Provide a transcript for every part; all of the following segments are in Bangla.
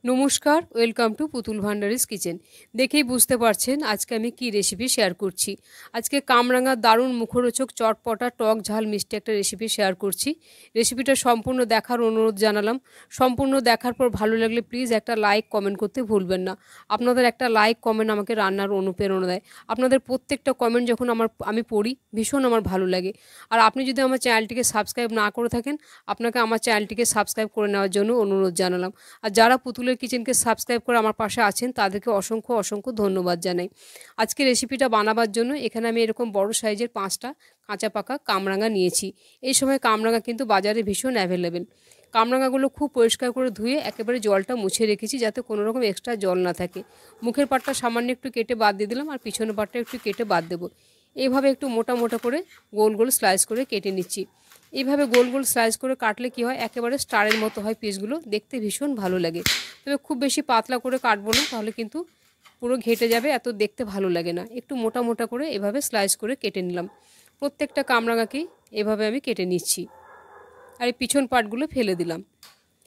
নমস্কার, ওয়েলকাম টু পুতুল ভান্ডারিস কিচেন। দেখেই বুঝতে পারছেন আজকে আমি কি রেসিপি শেয়ার করছি। আজকে কামরাঙার দারুণ মুখরোচক চটপটা টক ঝাল মিষ্টি একটা রেসিপি শেয়ার করছি। রেসিপিটা সম্পূর্ণ দেখার অনুরোধ জানালাম। সম্পূর্ণ দেখার পর ভালো লাগলে প্লিজ একটা লাইক কমেন্ট করতে ভুলবেন না। আপনাদের একটা লাইক কমেন্ট আমাকে রান্নার অনুপ্রেরণা দেয়। আপনাদের প্রত্যেকটা কমেন্ট যখন আমি পড়ি ভীষণ আমার ভালো লাগে। আর আপনি যদি আমার চ্যানেলটিকে সাবস্ক্রাইব না করে থাকেন, আপনাকে আমার চ্যানেলটিকে সাবস্ক্রাইব করে নেওয়ার জন্য অনুরোধ জানালাম। আর যারা পুতুলের কিচেনকে সাবস্ক্রাইব করে আমার পাশে আছেন তাদেরকে অসংখ্য অসংখ্য ধন্যবাদ জানাই। আজকে রেসিপিটা বানাবার জন্য এখানে আমি এরকম বড় সাইজের 5টা কাঁচা পাকা কামরাঙা নিয়েছি। এই সময় কামরাঙা কিন্তু বাজারে ভীষণ অ্যাভেলেবেল। কামরাঙাগুলো খুব পরিষ্কার করে ধুয়ে একেবারে জলটা মুছে রেখেছি যাতে কোনো রকম এক্সট্রা জল না থাকে। মুখের পাটটা সামান্য একটু কেটে বাদ দিয়ে দিলাম আর পিছনের পাটটা একটু কেটে বাদ দেবো। এইভাবে একটু মোটা মোটা করে গোল গোল স্লাইস করে কেটে নিচ্ছি। এইভাবে গোল গোল স্লাইস করে কাটলে কি হয়, একেবারে স্টারের মতো হয় পিসগুলো, দেখতে ভীষণ ভালো লাগে। তবে খুব বেশি পাতলা করে কাটবো না, তাহলে কিন্তু পুরো ঘেটে যাবে, এত দেখতে ভালো লাগে না। একটু মোটা মোটা করে এভাবে স্লাইস করে কেটে নিলাম। প্রত্যেকটা কামরাঙাকেই এভাবে আমি কেটে নিচ্ছি আর এই পিছন পাটগুলো ফেলে দিলাম।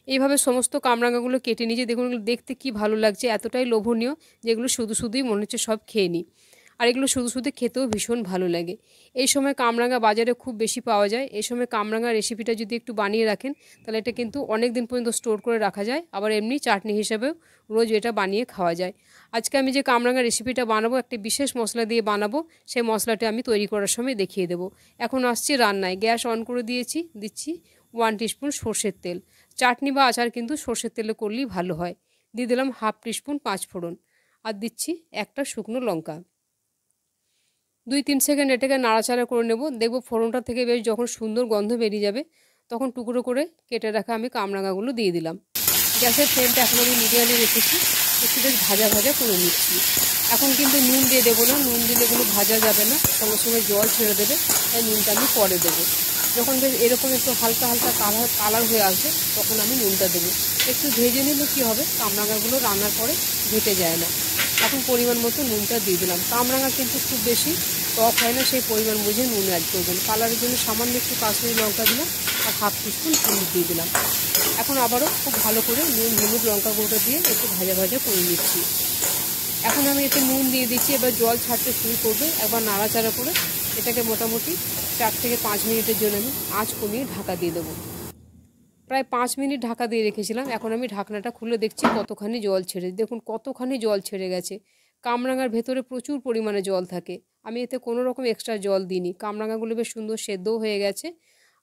এইভাবে সমস্ত কামরাঙাগুলো কেটে নিয়ে দেখুন দেখতে কি ভালো লাগছে, এতটাই লোভনীয় যেগুলো শুধু শুধুই মনে হচ্ছে সব খেয়ে নিই। আর এগুলো শুধু শুধু খেতেও ভীষণ ভালো লাগে। এই সময় কামরাঙা বাজারে খুব বেশি পাওয়া যায়। এই সময় কামরাঙা রেসিপিটা যদি একটু বানিয়ে রাখেন তাহলে এটা কিন্তু অনেক দিন পর্যন্ত স্টোর করে রাখা যায়, আবার এমনি চাটনি হিসেবেও রোজ এটা বানিয়ে খাওয়া যায়। আজকে আমি যে কামরাঙা রেসিপিটা বানাবো একটা বিশেষ মশলা দিয়ে বানাবো, সেই মশলাটা আমি তৈরি করার সময় দেখিয়ে দেবো। এখন আসছি রান্নায়। গ্যাস অন করে দিচ্ছি 1 টিস্পুন সর্ষের তেল। চাটনি বা আচার কিন্তু সর্ষের তেলে করলেই ভালো হয়। দিয়ে দিলাম 1/2 টিস্পুন 5 ফোড়ন আর দিচ্ছি একটা শুকনো লঙ্কা। 2-3 সেকেন্ড এটাকে নাড়াচাড়া করে নেব। দেখব ফোড়নটা থেকে বেশ যখন সুন্দর গন্ধ বেরিয়ে যাবে তখন টুকরো করে কেটে রাখা আমি কামরাঙাগুলো দিয়ে দিলাম। গ্যাসের ফ্লেমটা এখন আমি মিডিয়ামে রেখেছি, একটু বেশ ভাজা ভাজা করে নিচ্ছি। এখন কিন্তু নুন দিয়ে দেবো না, নুন দিলে এগুলো ভাজা যাবে না, সঙ্গে সঙ্গে জল ছেড়ে দেবে, তাই নুনটা আমি পরে দেবো। যখন বেশ এরকম একটু হালকা হালকা কালার হয়ে আসবে তখন আমি নুনটা দেবো। একটু ভেজে নিলে কী হবে, কামরাঙাগুলো রান্নার পরে ঘেটে যায় না। এখন পরিমাণ মতো নুনটা দিয়ে দিলাম। কামরাঙা কিন্তু খুব বেশি টক হয় না, সেই পরিমাণ বুঝে নুন অ্যাড করবেন। কালারের জন্য সামান্য একটু কাশ্মীরি লঙ্কা দিলাম আর 1/2 টিস্পুন হলুদ দিয়ে দিলাম। এখন আবারও খুব ভালো করে নুন হলুদ লঙ্কা গুঁড়োটা দিয়ে একটু ভাজা ভাজা করে নিচ্ছি। এখন আমি এতে নুন দিয়ে দিচ্ছি, এবার জল ছাড়তে শুরু করবে। একবার নাড়াচাড়া করে এটাকে মোটামুটি 4 থেকে 5 মিনিটের জন্য আমি আঁচ কমিয়ে ঢাকা দিয়ে দেবো। প্রায় 5 মিনিট ঢাকা দিয়ে রেখেছিলাম। এখন আমি ঢাকনাটা খুলে দেখছি কতখানি জল ছেড়ে, দেখুন কতখানি জল ছেড়ে গেছে। কামরাঙার ভেতরে প্রচুর পরিমাণে জল থাকে, আমি এতে কোনো রকম এক্সট্রা জল দিইনি। কামরাঙাগুলো বেশ সুন্দর সেদ্ধও হয়ে গেছে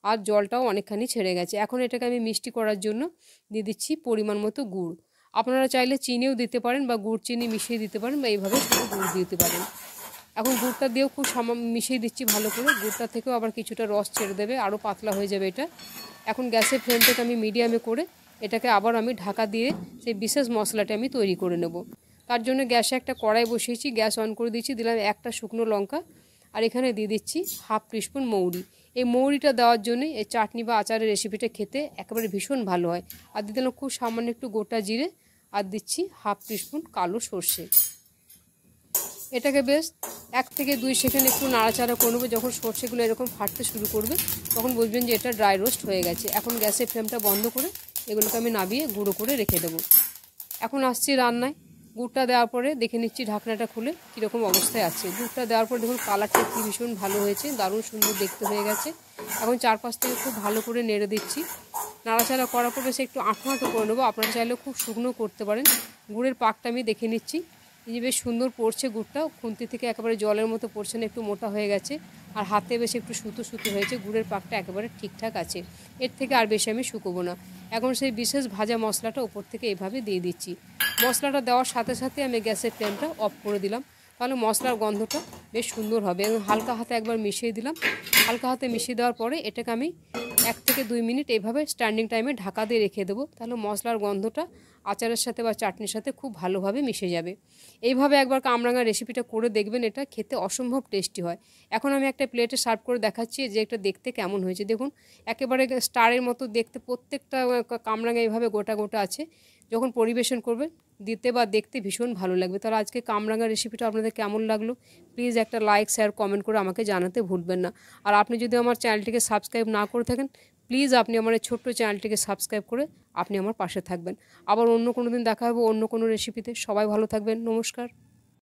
আর জলটাও অনেকখানি ছেড়ে গেছে। এখন এটাকে আমি মিষ্টি করার জন্য দিয়ে দিচ্ছি পরিমাণ মতো গুড়। আপনারা চাইলে চিনিও দিতে পারেন বা গুড় চিনি মিশিয়ে দিতে পারেন বা এইভাবে শুধু গুড় দিতে পারেন। এখন গুড়টা দিয়েও খুব মিশিয়ে দিচ্ছি ভালো করে। গুড়টা থেকেও আবার কিছুটা রস ছেড়ে দেবে, আরও পাতলা হয়ে যাবে এটা। এখন গ্যাসের ফ্লেমটাকে আমি মিডিয়ামে করে এটাকে আবার আমি ঢাকা দিয়ে সেই বিশেষ মশলাটা আমি তৈরি করে নেব। তার জন্য গ্যাসে একটা কড়াই বসিয়েছি, গ্যাস অন করে দিচ্ছি, দিলাম একটা শুকনো লঙ্কা আর এখানে দিয়ে দিচ্ছি 1/2 টিস্পুন মৌরি। এই মৌরিটা দেওয়ার জন্যই এই চাটনি বা আচারের রেসিপিটা খেতে একেবারে ভীষণ ভালো হয়। আর দিয়ে দিলাম খুব সামান্য একটু গোটা জিরে আর দিচ্ছি 1/2 টিস্পুন কালো সর্ষে। এটাকে বেশ 1 থেকে 2 সেকেন্ড একটু নাড়াচাড়া করে নেবো। যখন সর্ষেগুলো এরকম ফাটতে শুরু করবে তখন বুঝবেন যে এটা ড্রাই রোস্ট হয়ে গেছে। এখন গ্যাসের ফ্লেমটা বন্ধ করে এগুলোকে আমি নামিয়ে গুঁড়ো করে রেখে দেবো। এখন আসছি রান্নায়। গুড়টা দেওয়ার পরে দেখে নিচ্ছি ঢাকনাটা খুলে কীরকম অবস্থায় আছে। গুড়টা দেওয়ার পর দেখুন কালারটা কি ভীষণ ভালো হয়েছে, দারুণ সুন্দর দেখতে হয়ে গেছে। এখন চারপাশ থেকে খুব ভালো করে নেড়ে দিচ্ছি। নাড়াচাড়া করার পর বেশ একটু আঁটো আঁটো করে নেবো, আপনারা চাইলে খুব শুকনো করতে পারেন। গুড়ের পাকটা আমি দেখে নিচ্ছি, এই যে বেশ সুন্দর পড়ছে গুড়টা, খুন্তি থেকে একেবারে জলের মতো পড়ছে না, একটু মোটা হয়ে গেছে আর হাতে বেশ একটু সুতো সুতো হয়েছে। গুড়ের পাকটা একেবারে ঠিকঠাক আছে, এর থেকে আর বেশি আমি শুকোবো না। এখন সেই বিশেষ ভাজা মশলাটা উপর থেকে এইভাবে দিয়ে দিচ্ছি। মশলাটা দেওয়ার সাথে সাথে আমি গ্যাসের ফ্লেমটা অফ করে দিলাম, তাহলে মশলার গন্ধটা বেশ সুন্দর হবে। এবং হালকা হাতে একবার মিশিয়ে দিলাম। হালকা হাতে মিশিয়ে দেওয়ার পরে এটাকে আমি 1 থেকে 2 মিনিট এইভাবে স্ট্যান্ডিং টাইমে ঢাকা দিয়ে রেখে দেবো, তাহলে মশলার গন্ধটা আচারের সাথে বা চাটনির সাথে খুব ভালোভাবে মিশে যাবে। এইভাবে একবার কামরাঙা রেসিপিটা করে দেখবেন, এটা খেতে অসম্ভব টেস্টি হয়। এখন আমি একটা প্লেটে সার্ভ করে দেখাচ্ছি যে এটা দেখতে কেমন হয়েছে। দেখুন একেবারে স্টারের মতো দেখতে, প্রত্যেকটা কামরাঙা এইভাবে গোটা গোটা আছে। যখন পরিবেশন করবে দিতে বা দেখতে ভীষণ ভালো লাগবে। তাহলে আজকে কামরাঙা রেসিপিটা আপনাদের কেমন লাগলো প্লিজ একটা লাইক শেয়ার কমেন্ট করে আমাকে জানাতে ভুলবেন না। আর আপনি যদি আমার চ্যানেলটিকে সাবস্ক্রাইব না করে থাকেন প্লিজ আপনি আমার এই ছোট্ট চ্যানেলটিকে সাবস্ক্রাইব করে আপনি আমার পাশে থাকবেন। আবার অন্য কোনো দিন দেখা হবে অন্য কোনো রেসিপিতে। সবাই ভালো থাকবেন। নমস্কার।